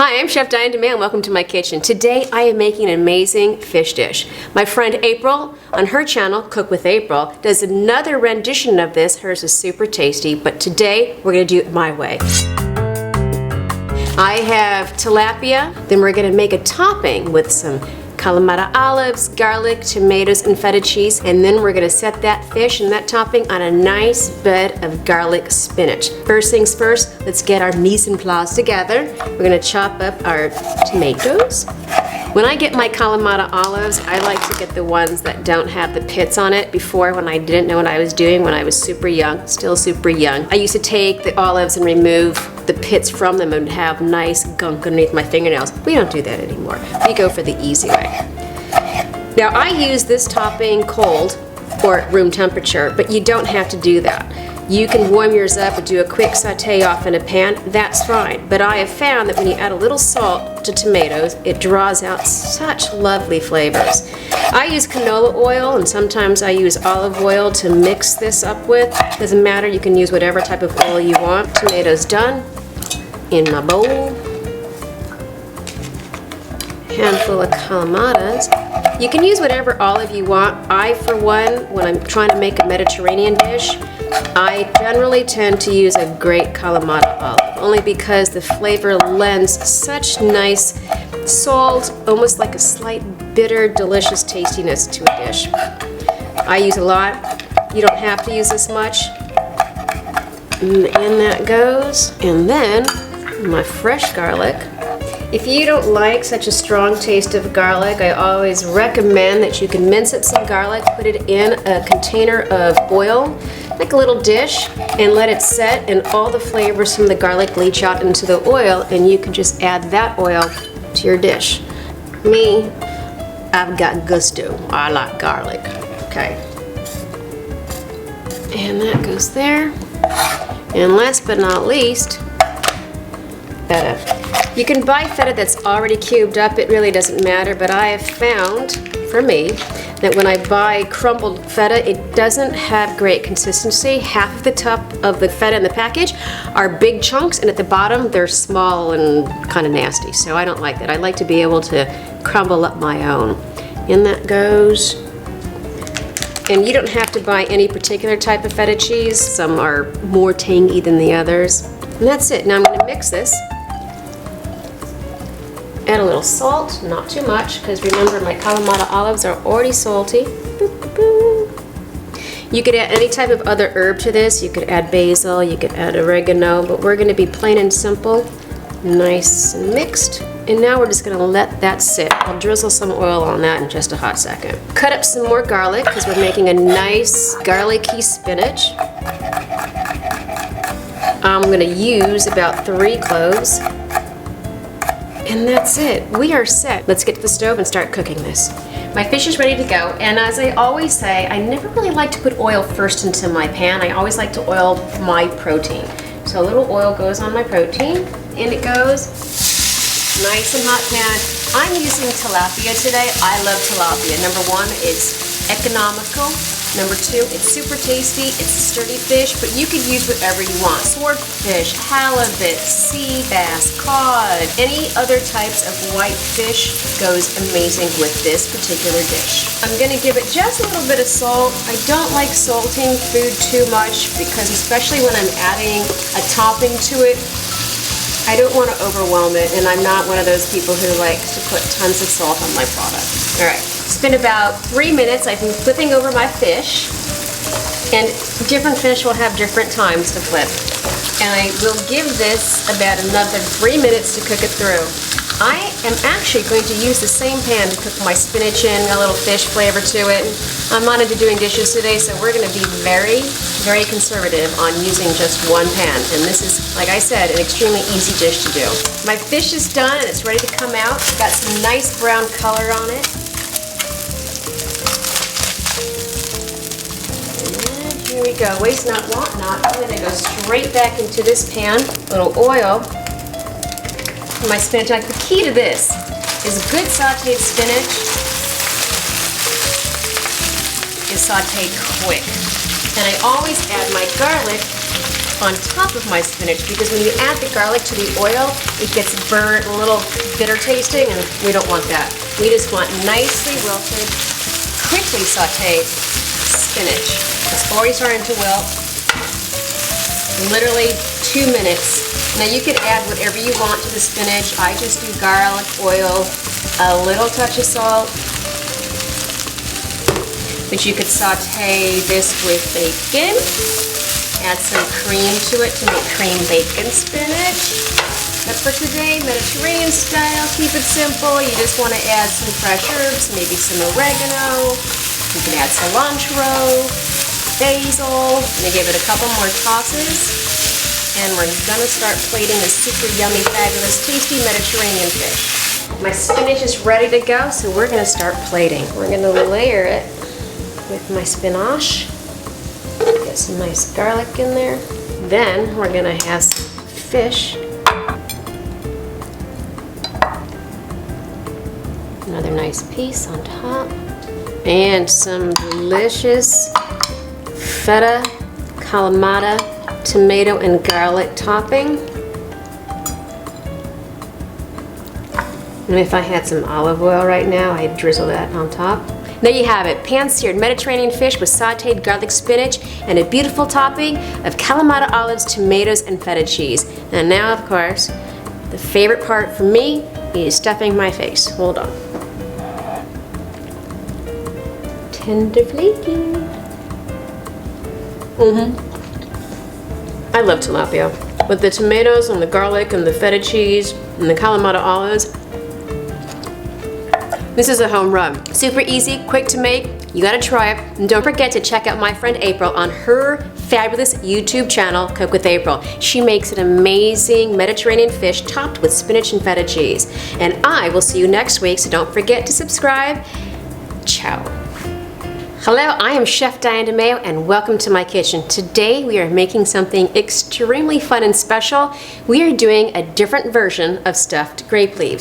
Hi, I'm Chef Diane DeMay and welcome to my kitchen. Today I am making an amazing fish dish. My friend April on her channel, Cook with April, does another rendition of this. Hers is super tasty, but today we're going to do it my way. I have tilapia, then we're going to make a topping with some Kalamata olives, garlic, tomatoes, and feta cheese, and then we're going to set that fish and that topping on a nice bed of garlic spinach. First things first, let's get our mise en place together. We're going to chop up our tomatoes. When I get my Kalamata olives, I like to get the ones that don't have the pits on it. Before, when I didn't know what I was doing, when I was super young, still super young, I used to take the olives and remove the pits from them and have nice gunk underneath my fingernails. We don't do that anymore. We go for the easy way. Now I use this topping cold or at room temperature, but you don't have to do that. You can warm yours up and do a quick saute off in a pan, that's fine. But I have found that when you add a little salt to tomatoes, it draws out such lovely flavors. I use canola oil and sometimes I use olive oil to mix this up with. Doesn't matter, you can use whatever type of oil you want. Tomatoes done in my bowl. Handful of calamatas. You can use whatever olive you want. I, for one, when I'm trying to make a Mediterranean dish, I generally tend to use a great Kalamata olive, only because the flavor lends such nice salt, almost like a slight bitter, delicious tastiness to a dish. I use a lot. You don't have to use this much. And that goes. And then my fresh garlic. If you don't like such a strong taste of garlic, I always recommend that you can mince up some garlic, put it in a container of oil, like a little dish, and let it set, and all the flavors from the garlic leach out into the oil, and you can just add that oil to your dish. Me, I've got gusto. I like garlic. Okay. And that goes there. And last but not least, feta. You can buy feta that's already cubed up, it really doesn't matter, but I have found, for me, that when I buy crumbled feta, it doesn't have great consistency. Half of the top of the feta in the package are big chunks, and at the bottom they're small and kind of nasty, so I don't like that. I like to be able to crumble up my own. In that goes. And you don't have to buy any particular type of feta cheese. Some are more tangy than the others. And that's it. Now I'm going to mix this. Add a little salt, not too much, because remember my Kalamata olives are already salty. You could add any type of other herb to this. You could add basil, you could add oregano, but we're going to be plain and simple, nice and mixed. And now we're just going to let that sit. I'll drizzle some oil on that in just a hot second. Cut up some more garlic because we're making a nice garlicky spinach. I'm going to use about 3 cloves. And that's it. We are set. Let's get to the stove and start cooking this. My fish is ready to go, and as I always say, I never really like to put oil first into my pan. I always like to oil my protein. So a little oil goes on my protein, and it goes nice and hot pan. I'm using tilapia today. I love tilapia. Number 1, it's economical. Number 2, it's super tasty, it's a sturdy fish, but you could use whatever you want. Swordfish, halibut, sea bass, cod, any other types of white fish goes amazing with this particular dish. I'm going to give it just a little bit of salt. I don't like salting food too much because especially when I'm adding a topping to it, I don't want to overwhelm it, and I'm not one of those people who likes to put tons of salt on my product. All right. It's been about 3 minutes. I've been flipping over my fish, and different fish will have different times to flip. And I will give this about another 3 minutes to cook it through. I am actually going to use the same pan to cook my spinach in, a little fish flavor to it. I'm not into doing dishes today, so we're going to be very, very conservative on using just one pan. And this is, like I said, an extremely easy dish to do. My fish is done and it's ready to come out. It's got some nice brown color on it. Here we go, waste not, want not. I'm going to go straight back into this pan, a little oil. My spinach. Like the key to this is good sauteed spinach is sauteed quick. And I always add my garlic on top of my spinach because when you add the garlic to the oil, it gets burnt, a little bitter tasting, and we don't want that. We just want nicely wilted, quickly sauteed spinach. It's already starting to wilt. Literally 2 minutes. Now you can add whatever you want to the spinach. I just do garlic, oil, a little touch of salt. But you could saute this with bacon. Add some cream to it to make cream bacon spinach. But for today, Mediterranean style, keep it simple. You just want to add some fresh herbs, maybe some oregano. You can add cilantro, basil. I'm gonna give it a couple more tosses. And we're gonna start plating this super yummy, fabulous, tasty Mediterranean fish. My spinach is ready to go, so we're gonna start plating. We're gonna layer it with my spinach. Get some nice garlic in there. Then we're gonna have some fish. Another nice piece on top. And some delicious feta, kalamata, tomato and garlic topping. And if I had some olive oil right now, I'd drizzle that on top. There you have it, pan-seared Mediterranean fish with sauteed garlic spinach and a beautiful topping of Kalamata olives, tomatoes, and feta cheese. And now, of course, the favorite part for me is stuffing my face. Hold on. Tender flaky. I love tilapia. With the tomatoes and the garlic and the feta cheese and the Kalamata olives, this is a home run. Super easy, quick to make. You gotta try it. And don't forget to check out my friend April on her fabulous YouTube channel, Cook with April. She makes an amazing Mediterranean fish topped with spinach and feta cheese. And I will see you next week, so don't forget to subscribe. Ciao. Hello, I am Chef Diane DeMayo and welcome to my kitchen. Today we are making something extremely fun and special. We are doing a different version of stuffed grape leaves.